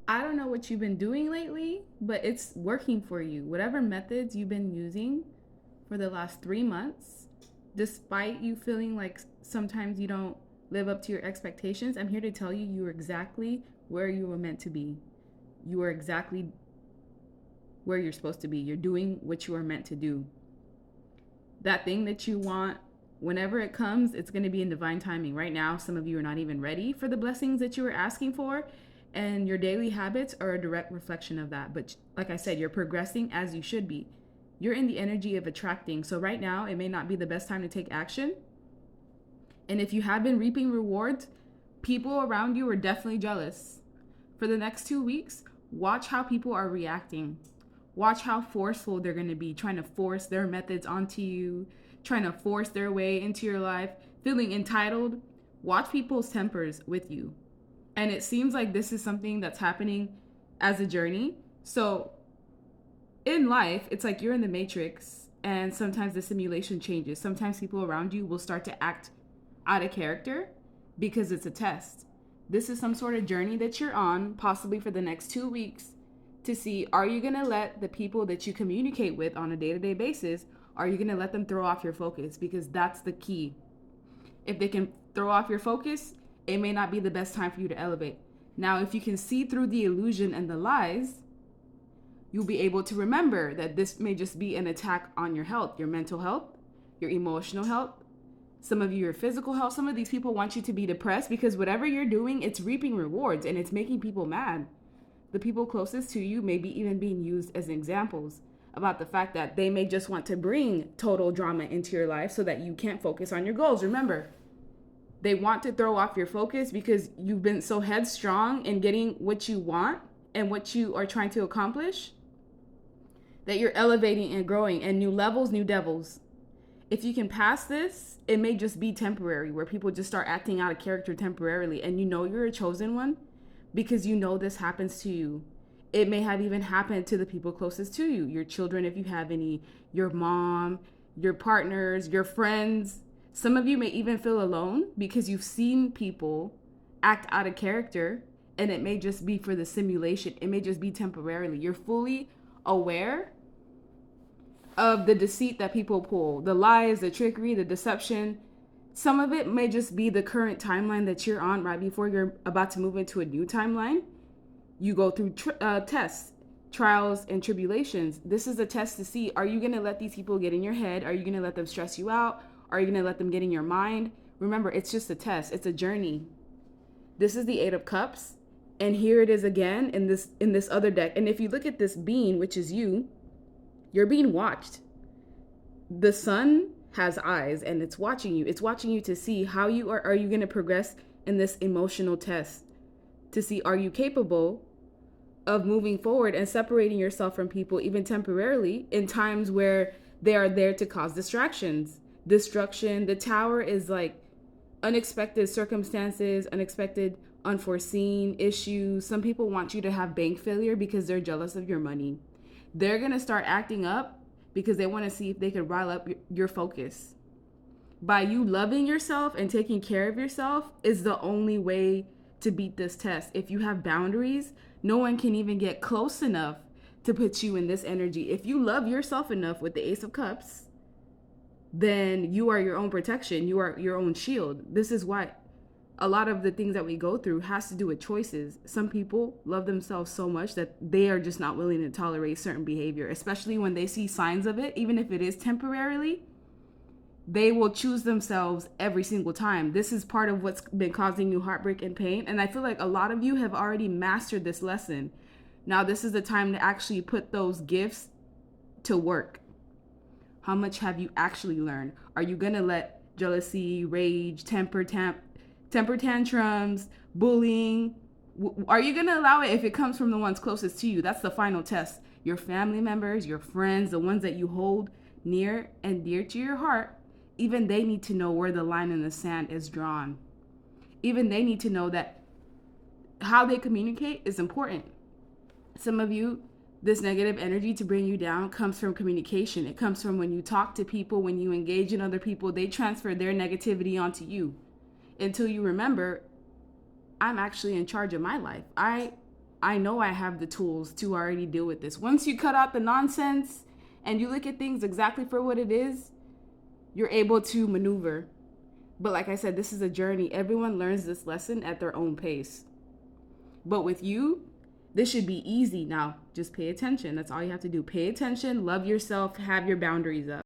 I don't know what you've been doing lately, but it's working for you. Whatever methods you've been using for the last 3 months, despite you feeling like sometimes you don't live up to your expectations, I'm here to tell you you're exactly where you were meant to be. You are exactly where you're supposed to be. You're doing what you are meant to do. That thing that you want, whenever it comes, it's going to be in divine timing. Right now, some of you are not even ready for the blessings that you were asking for, and your daily habits are a direct reflection of that. But like I said, you're progressing as you should be. You're in the energy of attracting. So right now, it may not be the best time to take action. And if you have been reaping rewards, people around you are definitely jealous. For the next 2 weeks, watch how people are reacting. Watch how forceful they're going to be, trying to force their methods onto you, trying to force their way into your life, feeling entitled. Watch people's tempers with you. And it seems like this is something that's happening as a journey. So in life, it's like you're in the matrix and sometimes the simulation changes. Sometimes people around you will start to act out of character because it's a test. This is some sort of journey that you're on, possibly for the next 2 weeks, to see, are you going to let the people that you communicate with on a day-to-day basis, are you going to let them throw off your focus? Because that's the key. If they can throw off your focus, it may not be the best time for you to elevate. Now, if you can see through the illusion and the lies, you'll be able to remember that this may just be an attack on your health, your mental health, your emotional health, some of you, your physical health. Some of these people want you to be depressed because whatever you're doing, it's reaping rewards and it's making people mad. The people closest to you may be even being used as examples about the fact that they may just want to bring total drama into your life so that you can't focus on your goals. Remember, they want to throw off your focus because you've been so headstrong in getting what you want and what you are trying to accomplish that you're elevating and growing, and new levels, new devils. If you can pass this, it may just be temporary, where people just start acting out of character temporarily, and you know you're a chosen one because you know this happens to you. It may have even happened to the people closest to you, your children, if you have any, your mom, your partners, your friends. Some of you may even feel alone because you've seen people act out of character, and it may just be for the simulation. It may just be temporarily. You're fully aware of the deceit that people pull, the lies, the trickery, the deception. Some of it may just be the current timeline that you're on right before you're about to move into a new timeline. You go through tests, trials, and tribulations. This is a test to see, are you going to let these people get in your head? Are you going to let them stress you out? Are you going to let them get in your mind? Remember, it's just a test. It's a journey. This is the Eight of Cups. And here it is again in this other deck. And if you look at this being, which is you, you're being watched. The sun has eyes and it's watching you. It's watching you to see how you are you going to progress in this emotional test? To see, are you capable of moving forward and separating yourself from people even temporarily in times where they are there to cause distractions, destruction. The tower is like unexpected circumstances, unexpected, unforeseen issues. Some people want you to have bank failure because they're jealous of your money. They're going to start acting up because they want to see if they could rile up your focus. By you loving yourself and taking care of yourself is the only way to beat this test. If you have boundaries, no one can even get close enough to put you in this energy. If you love yourself enough with the Ace of Cups, then you are your own protection. You are your own shield. This is why a lot of the things that we go through has to do with choices. Some people love themselves so much that they are just not willing to tolerate certain behavior, especially when they see signs of it, even if it is temporarily. They will choose themselves every single time. This is part of what's been causing you heartbreak and pain. And I feel like a lot of you have already mastered this lesson. Now, this is the time to actually put those gifts to work. How much have you actually learned? Are you going to let jealousy, rage, temper tantrums, bullying, are you going to allow it if it comes from the ones closest to you? That's the final test. Your family members, your friends, the ones that you hold near and dear to your heart, even they need to know where the line in the sand is drawn. Even they need to know that how they communicate is important. Some of you, this negative energy to bring you down comes from communication. It comes from when you talk to people, when you engage in other people, they transfer their negativity onto you until you remember, I'm actually in charge of my life. I I know I have the tools to already deal with this. Once you cut out the nonsense and you look at things exactly for what it is, you're able to maneuver. But like I said, this is a journey. Everyone learns this lesson at their own pace. But with you, this should be easy. Now, just pay attention. That's all you have to do. Pay attention, love yourself, have your boundaries up.